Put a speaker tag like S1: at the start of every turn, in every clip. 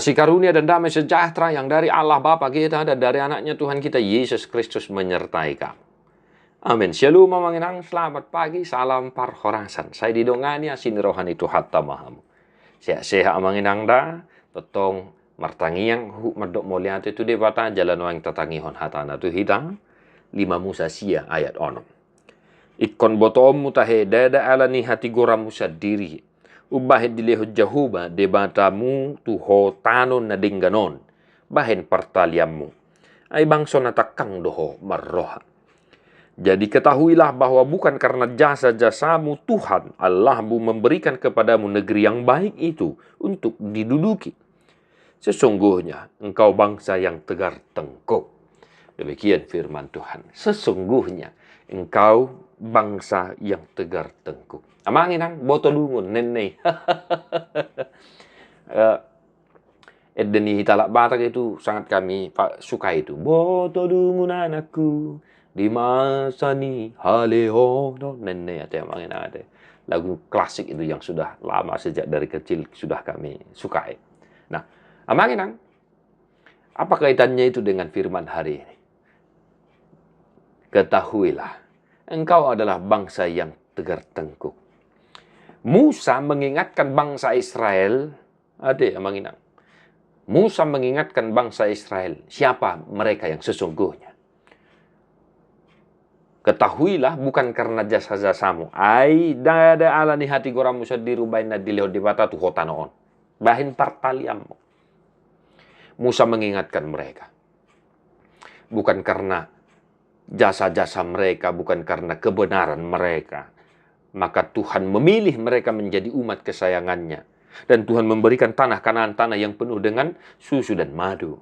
S1: Kasih karunia dan damai sejahtera yang dari Allah Bapa kita dan dari anaknya Tuhan kita Yesus Kristus menyertai kamu. Amin. Shalom manginang, selamat pagi, salam parhorasan. Saya didongani asin rohani Tuhan tamahamu. Sehat-sehat manginang da, totong martangiang hu merdok moliat itu debata jalan wang tatangihon hatana tu hitang 5 Musa sia ayat 6. Ikon botom mutahe dada alani hati goram musa diri. Ubahin dileho jahuba debatamu tuho tanon na dingganon. Bahin partaliammu. Ay bangso natakang doho marroha. Jadi ketahuilah bahwa bukan karena jasa-jasamu Tuhan Allahmu memberikan kepadamu negeri yang baik itu untuk diduduki. Sesungguhnya engkau bangsa yang tegar tengkuk. Demikian firman Tuhan. Sesungguhnya engkau bangsa yang tegar tengkuk. Amangin ang boto lungun nenei. Edeni hitalak Batak itu sangat kami suka itu. Boto lungun anakku di masa ni haleho no nenei atau amangin ada. Lagu klasik itu yang sudah lama sejak dari kecil sudah kami sukai. Nah, amangin ang apa kaitannya itu dengan firman hari ini? Ketahuilah, engkau adalah bangsa yang tegar tengkuk. Musa mengingatkan bangsa Israel, manginang. Musa mengingatkan bangsa Israel, siapa mereka yang sesungguhnya. Ketahuilah bukan karena jasa-jasamu. Ai dada alani hati goram Musa dirubain na dileho dibata tu hotanoon. Bahin partaliammu. Musa mengingatkan mereka. Bukan karena jasa-jasa mereka, bukan karena kebenaran mereka. Maka Tuhan memilih mereka menjadi umat kesayangannya. Dan Tuhan memberikan tanah Kanaan, tanah yang penuh dengan susu dan madu.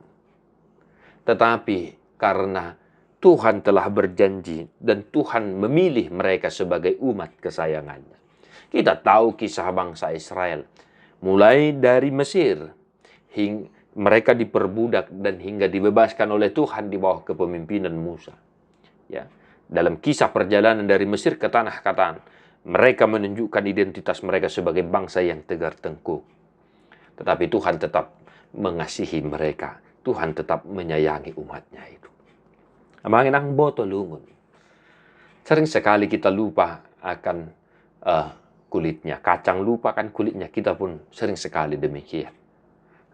S1: Tetapi karena Tuhan telah berjanji dan Tuhan memilih mereka sebagai umat kesayangannya. Kita tahu kisah bangsa Israel. Mulai dari Mesir, mereka diperbudak dan hingga dibebaskan oleh Tuhan di bawah kepemimpinan Musa. Ya, dalam kisah perjalanan dari Mesir ke tanah Kanaan, mereka menunjukkan identitas mereka sebagai bangsa yang tegar tengkuk. Tetapi Tuhan tetap mengasihi mereka. Tuhan tetap menyayangi umatnya itu. Amangin ang boto lungun. Sering sekali kita lupa akan kulitnya. Kacang lupa kan kulitnya. Kita pun sering sekali demikian.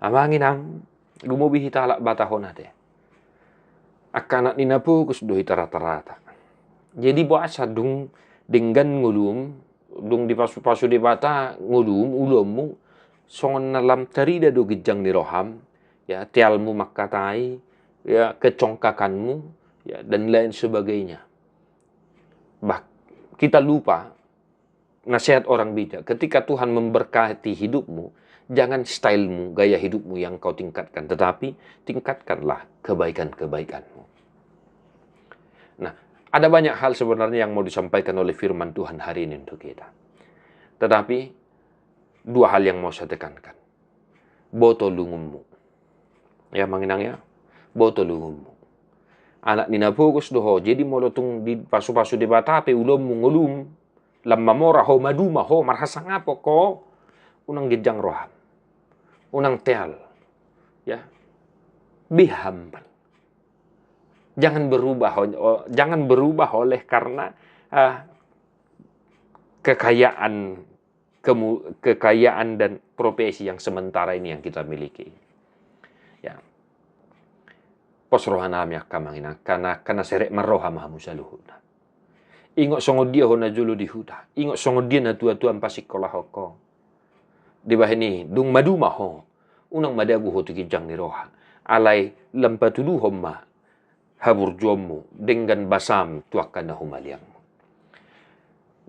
S1: Amangin ang gumubi hitalak batahon ate. Akanat ninapukus do hita rata-rata. Jadi buasa dung dengan ngulum, dung di pasu-pasu di bata ngulum, ulommu, songon nalam tarida do gejang ni roham, ya, tialmu makatai, ya, kecongkakanmu, ya, dan lain sebagainya. Kita lupa nasihat orang bijak. Ketika Tuhan memberkati hidupmu, jangan stylemu, gaya hidupmu yang kau tingkatkan, tetapi tingkatkanlah kebaikan-kebaikanmu. Nah, ada banyak hal sebenarnya yang mau disampaikan oleh firman Tuhan hari ini untuk kita. Tetapi, 2 hal yang mau saya tekankan. Boto lungummu. Ya, manginang ya. Boto lungummu. Anak nina fokus doho. Jadi molotung di pasu-pasu di batape ulommu ngulum. Lamamora ho maduma ho marhasang apo ko. Unang gejang roham. Unang teal. Ya. Bihampan. Jangan berubah oleh karena kekayaan dan profesi yang sementara ini yang kita miliki. Ya. Posrohan amya kamangina karena serek maroha mahamusaluhuna. Ingot songo dia hona julu dihuta. Ingot songo dia na tua-tua pasikolah hoko. Di bahini dung madu maho. Unang madagu ho tukijang ni roha. Alay lampatudu homma. Habur jomu dengan basam tuakan na humaliangmu.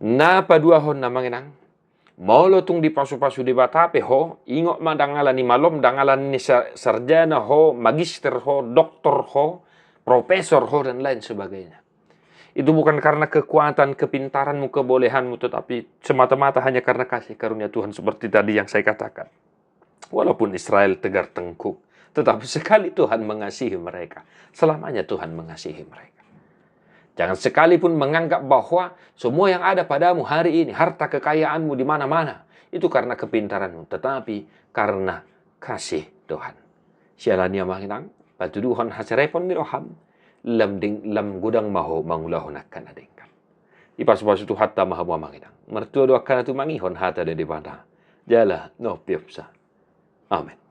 S1: Na paduahon na manginang. Molo tung di pasu-pasu di batape ho. Ingok ma dangalan ni malom, dangalan ni sarjana ho, magister ho, doktor ho, profesor ho, dan lain sebagainya. Itu bukan karena kekuatan, kepintaranmu, kebolehanmu, tetapi semata-mata hanya karena kasih karunia Tuhan seperti tadi yang saya katakan. Walaupun Israel tegar tengkuk, tetapi sekali Tuhan mengasihi mereka, selamanya Tuhan mengasihi mereka. Jangan sekalipun menganggap bahwa semua yang ada padamu hari ini, harta kekayaanmu di mana-mana, itu karena kepintaranmu, tetapi karena kasih Tuhan. Sialania makinang, patuduhan hasarepon ni roham, lam gudang maho mangulahon akan adengkan. Ipas-pas itu hatta maha makinang. Mertua doakan itu mangihon hata de debada. Jala no piopsa. Amin.